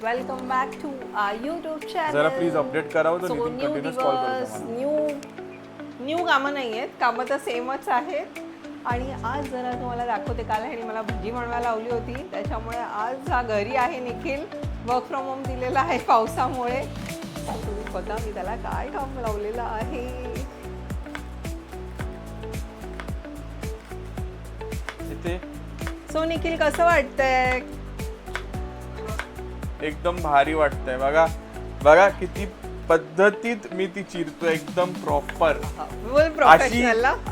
Welcome back to our YouTube channel. जरा please update करावं तर नितीन कंटिन्यूअस कॉल करतो. न्यू कामं नाही आहेत, कामं तर सेमच आहेत. आणि आज जरा तुम्हाला दाखवते, काल ह्याने मला भजी बनवायला लावली होती, त्याच्यामुळे आज हा घरी आहे. निखिल वर्क फ्रॉम होम दिलेला आहे पावसामुळे. तुम्ही बघा मी त्याला काय काम लावलेलं आहे. इथे सो निखिल कसं वाटतंय? एकदम भारी वाटतंय. बघा बघा किती पद्धतीत मी ती चिरतोय, एकदम प्रॉपर.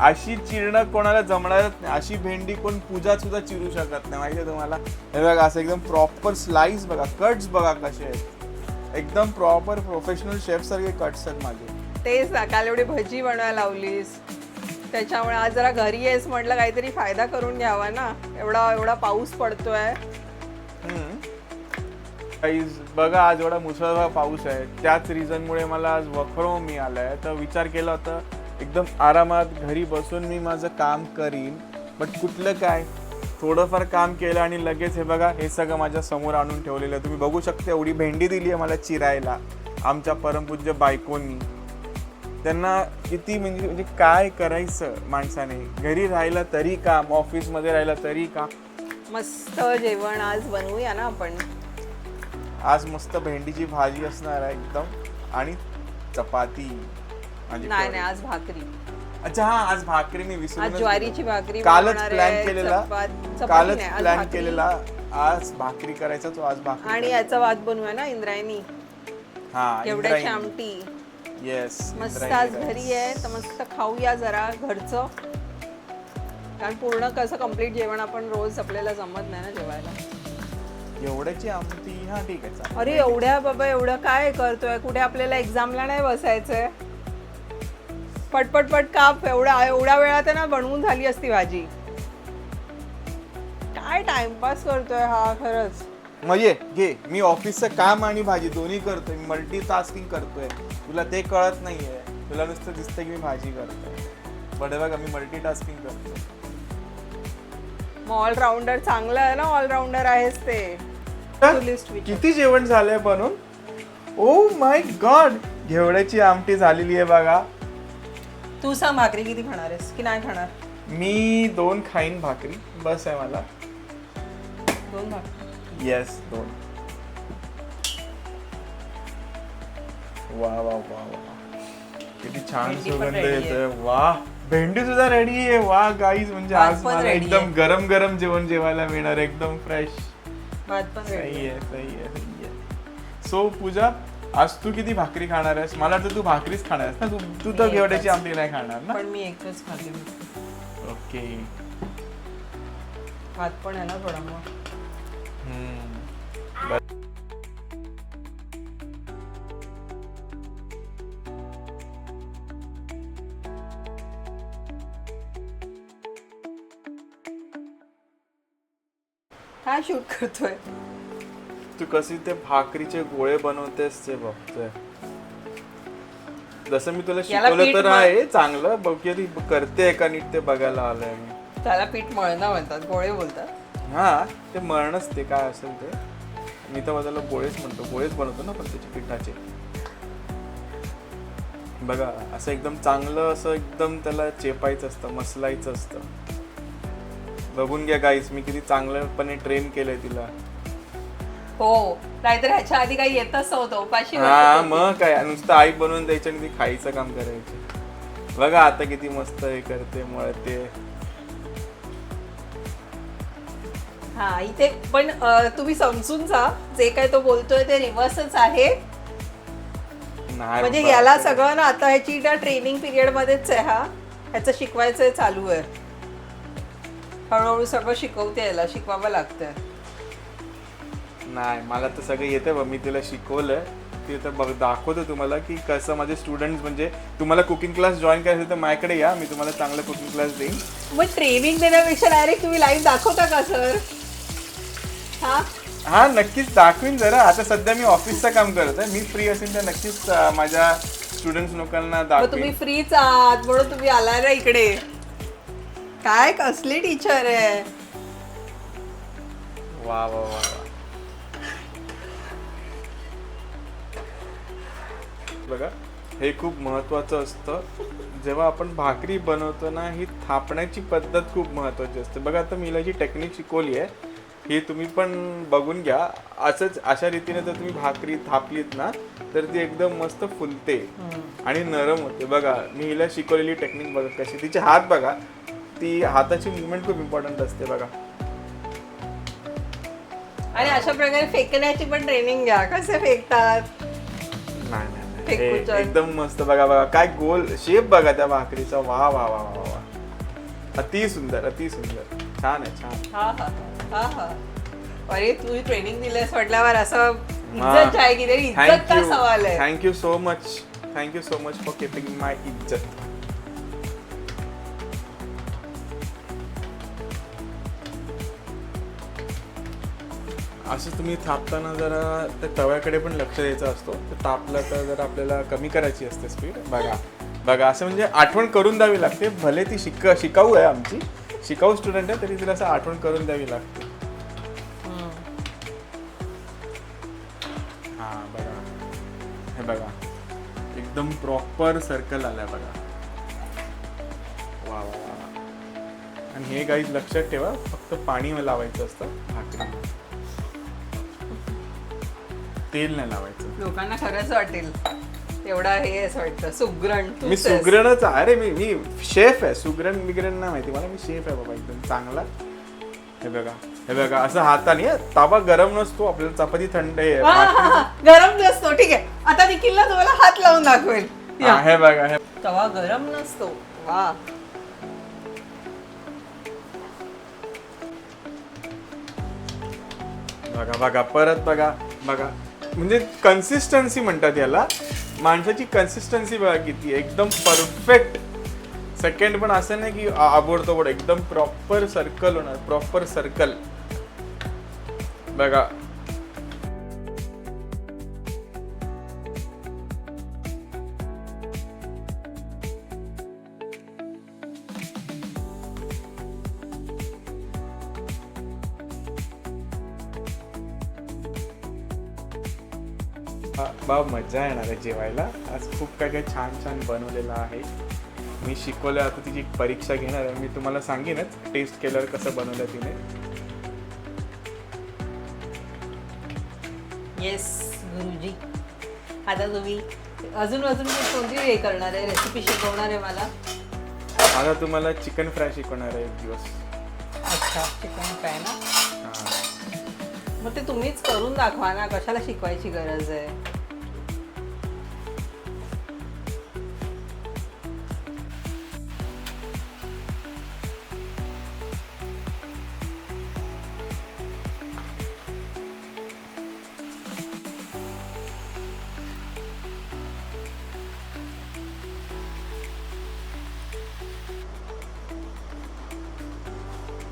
अशी चिरणं कोणाला जमणारच नाही. अशी भेंडी कोण पूजा सुद्धा चिरू शकत नाही, माहितीये तुम्हाला. हे बघा असं एकदम प्रॉपर स्लाइस बघा, कट्स बघा कसे आहेत, एकदम प्रॉपर प्रोफेशनल शेफ सारखे कट्स आहेत माझे. तेच ना, काल एवढी भजी बनवायला लावलीस, त्याच्यामुळे आज जरा घरी आहेस म्हटलं काहीतरी फायदा करून घ्यावा ना. एवढा पाऊस पडतोय. बघा आज एवढा मुसळधार पाऊस आहे, त्याच रिझनमुळे मला आज वर्क फ्रॉम होम मी आलाय. तर विचार केला होता एकदम आरामात घरी बसून मी माझं काम करीन, बट कुठलं काय, थोडंफार काम केलं आणि लगेच हे बघा हे सगळं माझ्या समोर आणून ठेवलेलं आहे. तुम्ही बघू शकता एवढी भेंडी दिली आहे मला चिरायला आमच्या परमपूज्य बायकोंनी. त्यांना किती म्हणजे काय करायचं माणसाने, घरी राहिला तरी काम, ऑफिसमध्ये राहिला तरी काम. मस्त जेवण आज बनवूया ना आपण. आज मस्त भेंडीची भाजी असणार आहे एकदम, आणि चपाती. नाही आज भाकरी. अच्छा हा, आज भाकरी मी विसरून, ज्वारीची भाकरी. कालच प्लॅन केलेला आज भाकरी करायचा, तो आज भाकरी. आणि याचा भात बनवूया ना इंद्रायणी. हा, एवढ्याची आमटी. येस, मस्त आज घरी आहे तर मस्त खाऊया जरा घरचं. कारण पूर्ण कसं कम्प्लीट जेवण आपण रोज आपल्याला जमत नाही ना जेवायला. एवढ्याची आमटी, हा ठीक आहे. अरे एवढ्या बाबा, एवढं काय करतोय? कुठे आपल्याला एक्झामला नाही बसायचंय. पटपट काप. एवढ्या वेळात ना बनवून झाली असती भाजी. काय टाइमपास करतोय हा खरंच. म्हणजे घे, मी ऑफिसचं काम आणि भाजी दोन्ही करतोय, मी मल्टीटास्किंग करतोय. तुला ते कळत नाहीये, तुला नुसतं दिसतंय की मी भाजी करतोय, बट बघा मी मल्टीटास्किंग करतोय. ऑलराऊंडर चांगलं आहे ना, ऑलराऊंडर आहेस ते. किती जेवण झालंय बनून. ओ माय गॉड, घेवड्याची आमटी झालेली आहे बघा. तू सांग भाकरी किती खाणार आहेस की नाही खाणार? मी 2 खाईन भाकरी, बस आहे मला. 2 भाकरी? येस, 2. वा वा वा वा, किती छान सुगंध येतोय. वा, भेंडी सुद्धा रेडी आहे. वा गाईज, म्हणजे आज मला एकदम गरम गरम जेवण जेवायला मिळणार, एकदम फ्रेश. सही आहे. सो पूजा, आज तू किती भाकरी खाणार आहेस? मला वाटतं तू भाकरीच खाणार आहेस ना. तू तर घेवड्याची आमटी नाही खाणार ना. पण मी एकच खाते. ओके. भात पण आहे ना थोडा मग. काय शूट करतोय? तू कशी ते भाकरीचे गोळे बनवतेस ते बघतोय. जसं मी तुला शिकवलं तर आहे चांगलं, बघूया ती करते का नीट ते बघायला आलंय मी. त्याला पीठ मळणं म्हणतात, गोळे बोलतात. हा, ते मळणच ते काय असेल ते. मी तर त्याला गोळेच म्हणतो, गोळेच बनवतो ना पण त्याचे पिठाचे. बघा असं एकदम चांगलं असं एकदम त्याला चेपायचं असतं, मसलायचं असतं. बघून घ्या गाईस, मी किती चांगलंपणे ट्रेन केलंय तिला. हो, नाहीतर ह्याच्या आधी काही येतच नव्हतं, उपाशी. हा मग काय, नुसतं आई बनवून द्यायची आणि ती खायचं काम करायचं. बघा आता किती मस्त हे करते, मळते. हा, इथे पण तुम्ही समजून जा, जे काय तो बोलतोय ते रिव्हर्सच आहे. म्हणजे याला सगळं ना आता ह्याची त्या ट्रेनिंग पिरियड मध्येच आहे. ह्याचं शिकवायचं चालू आहे. हळूहळू सगळं शिकवते, याला शिकवावं लागतंय. नाही, मला तर सगळं येते बघ, मी तिला शिकवलंय. ते तर बघ दाखवतो तुम्हाला की कसं माझे स्टुडंट्स, म्हणजे तुम्हाला कुकिंग क्लास जॉईन करायचं तर माझ्याकडे या, मी तुम्हाला चांगलं कुकिंग क्लास देईन. मग ट्रेनिंग देण्यापेक्षा डायरेक्ट तुम्ही लाईव्ह दाखवता का सर? हा नक्कीच दाखवीन जरा. आता सध्या मी ऑफिसचं काम करत आहे, मी फ्री असेल तर नक्कीच माझ्या स्टुडंट्स लोकांना दाखवीन. तुम्ही फ्रीच आहात म्हणून तुम्ही आलाय ना इकडे. काय कसली टीचर आहे. वा वा वा. बघा, हे खूप महत्वाचं असतं. जेव्हा आपण भाकरी बनवतो ना, ही थापण्याची पद्धत खूप महत्वाची असते. बघा आता मी हिला जी टेक्निक शिकवली आहे, ही तुम्ही पण बघून घ्या. असंच अशा रीतीने जर तुम्ही भाकरी थापलीत ना, तर ती एकदम मस्त फुलते आणि नरम होते. बघा मी हिला शिकवलेली टेक्निक बघा कशी, तिचे हात बघा, ती हाताची मुवमेंट खूप इम्पॉर्टंट असते बघा. आणि अशा प्रकारे फेकण्याची पण ट्रेनिंग घ्या, कसे फेकतात. नाही नाही नाही, फेकूचं. हे एकदम मस्त. बघा बघा काय गोल शेप बघा त्या भाकरीचा. वा वा वा वा वा, अति सुंदर अति सुंदर, छान आहे छान. हा हा हा हा. अरे तू ट्रेनिंग दिलेस म्हटल्यावर असं इज्जत आहे की तरी इज्जत का सवाल आहे. Thank you so much for keeping my इज्जत. असं तुम्ही थापताना जरा त्या तव्याकडे पण लक्ष द्यायचं असतो. तर तापला तर जरा आपल्याला कमी करायची असते स्पीड. बघा बघा, असं म्हणजे आठवण करून द्यावी लागते. भले ती शिकाऊ आहे, आमची शिकाऊ स्टुडंट आहे, तरी तिला असं आठवण करून द्यावी लागते. हा बघा, हे बघा एकदम प्रॉपर सर्कल आलाय बघा. वा वा वा. आणि हे काही लक्षात ठेवा, फक्त पाणी लावायचं असतं भाकरी, तेल नाही लावायचं. लोकांना खरंच वाटेल एवढा हे असं वाटतं सुगरण. मी सुगरणच आहे. अरे मी शेफ आहे. सुगरण बिगरण नाही माहिती मला, मी शेफ आहे बाबा एकदम चांगला. हे बघा असं हाताने, तावा गरम नसतो, आपल्याला चपाती थंड आहे. गरम नसतो, ठीक आहे. आता निखिलला तुम्हाला हात लावून दाखवेल. हे बघा, हे तवा गरम नसतो. वा. बघा बघा परत बघा बघा, म्हणजे कन्सिस्टन्सी म्हणतात याला. माणसाची कन्सिस्टन्सी बघा किती एकदम परफेक्ट. सेकंड पण असं नाही की आबोडतोबड, एकदम प्रॉपर सर्कल होणार, प्रॉपर सर्कल. बघा बाब, मजा येणार आहे जेवायला. आज खूप काय काय छान छान बनवलेलं आहे. मी शिकवलं, आता तिची एक परीक्षा घेणार आहे. मी तुम्हाला सांगेनच टेस्ट केल्यावर कसं बनवलं तिने. येस गुरुजी. आता तुम्ही अजून कोणती हे करणार आहे, रेसिपी शिकवणार आहे मला? आता तुम्हाला चिकन फ्राय शिकवणार आहे एक दिवस. अच्छा, चिकन फ्राय ना. हां, मग ते तुम्हीच करून दाखवा ना, कशाला शिकवायची गरज आहे.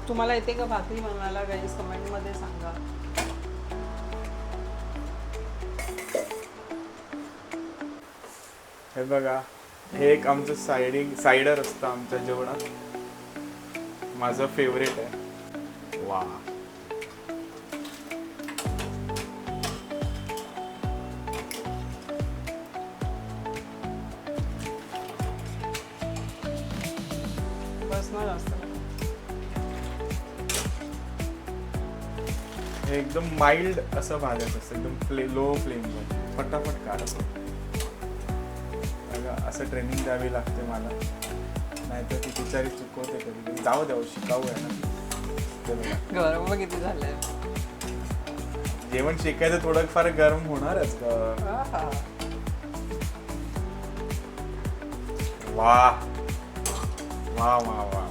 तुम्हाला येते का भाकरी बनवायला? गाईज कमेंटमध्ये सांगा. हे बघा, हे एक आमचं सायडर असतं आमच्या जेवणात. माझं फेवरेट आहे. वा, बस ना जास्त. हे एकदम माइल्ड असं भाजायचं असतं, एकदम लो फ्लेमवर, फटाफट काढायचं. बघा असं ट्रेनिंग द्यावी लागते मला, नाहीतर ती बिचारी चुकवते कधी. जाऊ द्यावं, शिकाऊ आहे ना. गरम किती झालंय. जेवण शिकायचं थोडंफार गरम होणारच. वा वा वा वा,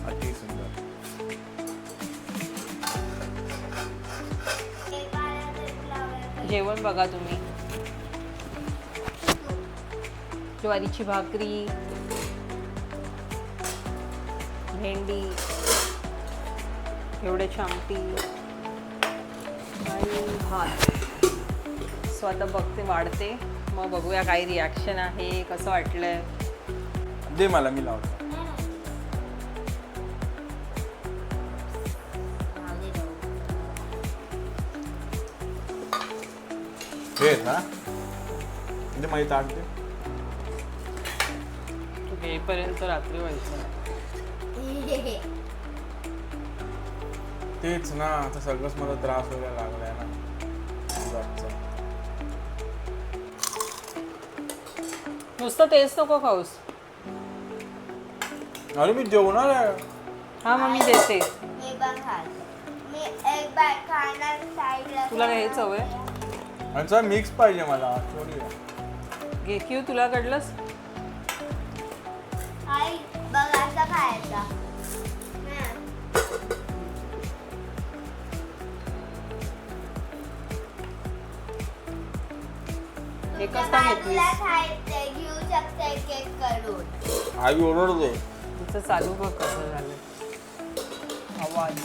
अति सुंदर. जेवण बघा तुम्ही. ज्वारीची भाकरी, भेंडी, एवढ्याची आमटी आणि भात. सो आता बघते, वाढते, मग बघूया काही रिॲक्शन आहे, कसं वाटलंय. दे मला, मी लावतो. हे ना ते माझी ताट दे. तू येईपर्यंत रात्री व्हायचं. तेच ना, आता सगळंच मला त्रास व्हायला लागलाय ना दुधाचा. नुसतं तेच नको खाऊस. अरे मी जेवणार आहे. हा मग मी देते. मी पण खाते. मी एक बार खाणार साईडला. तुला काय हेच हवंय? अच्छा मिक्स पाहिजे मला. थोडी घे क्यू तुला कडलंस. आई बघ असं खायचा. एकच का घेतलीस? तुला खायचे घेऊ शकते केक करून. आई ओरडते. तिचं चालू बघ कसं झालं आवाज.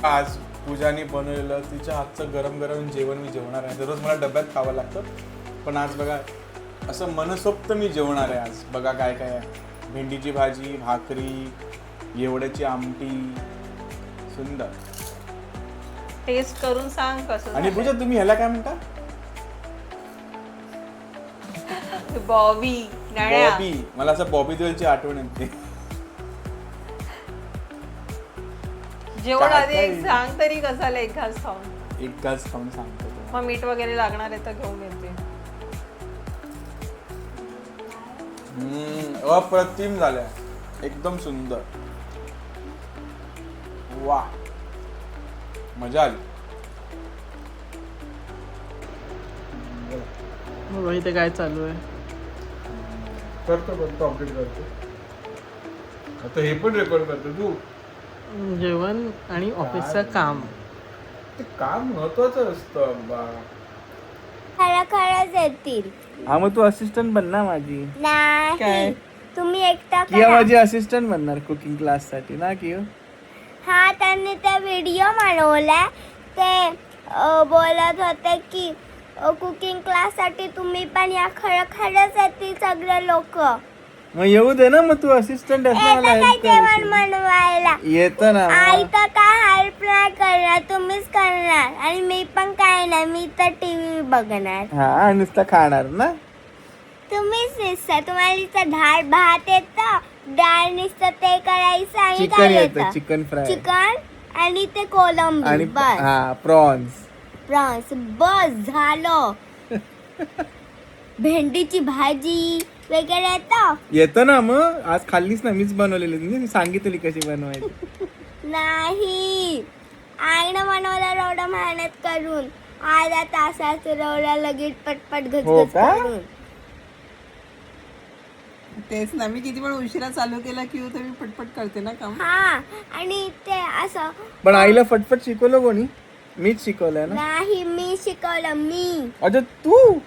आज पूजाने बनवलेलं तिच्या हातचं गरम गरम जेवण मी जेवणार आहे. दररोज मला डब्यात खावं लागतं, पण आज बघा असं मनसोक्त मी जेवणार आहे. आज बघा काय काय आहे. भेंडीची भाजी, भाकरी, एवढ्याची आमटी, सुंदर. टेस्ट करून सांग कसं आणि पूजा तुम्ही ह्याला काय म्हणता? बॉबी नाण्या. बॉबी. मला असं बॉबी देओलची आठवण येते. जेवण काय आधी काय? एक सांग तरी कसाला एक घास खाऊन. एक घास खाऊन सांगतो तुम्हाला. मग मीठ वगैरे लागणार आहे तर घेऊन येते. अप्रतिम झाल्या, एकदम सुंदर. वा, मजा आली. मग इथे काय चालू आहे? करतो अपडेट करतो. आता हे पण रेकॉर्ड करतो तू. जेवण आणि ऑफिसचं काम. ते काम महत्वाचं असतं बा. खरंच येतील. हा मग तू असिस्टंट बनना माझी. नाही काय? तुम्ही एकटा किया करा. माझी असिस्टंट बनणार कुकिंग क्लास साठी ना किया. हा त्यांनी त्या व्हिडिओ बनवला. ते बोलत होते की कुकिंग क्लास साठी तुम्ही पण या. खरंच येतील सगळे लोक. मग येऊ दे ना, मग तू असिस्टंट येतं काय जेवण बनवायला? येतं ना. आई तर काय हेल्प नाही करणार, तुम्हीच करणार. आणि मी पण काय नाही, मी तर टीव्ही बघणार. हा नुसतं खाणार ना. तुम्हीच नुसतं, तुम्हाला नुसतं डाळ भात येतं, डाळ नुसतं ते करायचं आणि चिकन काय येतं, येतं? चिकन फ्राय चिकन आणि ते कोलंबी. आणि बस हा प्रॉन्स. प्रॉन्स बस झालं. भेंडीची भाजी वगैरे येतं. येतं ना. मग आज खाल्लीच ना, मीच बनवलेली. मी सांगितली कशी बनवायची. नाही, आईनं बनवलं एवढं मेहनत करून. अर्धा तासात रवला लगेच पटपट हो घसघस का? करून. तेच ना, मी किती पण उशिरा चालू केला की तर मी पटपट करते ना काम. हा आणि ते असं पण आईला फटफट शिकवलं कोणी? मीच शिकवलंय ना. नाही, मी शिकवलं मी. अच्छा तू.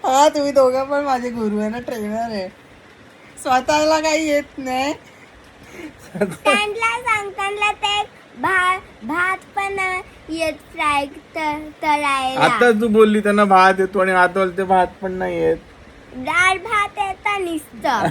हा तुम्ही दोघं पण माझे गुरु आहे ना, ट्रेनर आहे. स्वतःला काही येत नाही. त्यांना सांगताना ते भात पण येत फ्राय तळायला. आता तू बोलली त्यांना भात येतो आणि आता बोलते भात पण नाही येत. डाळ भात येतं नुसतं.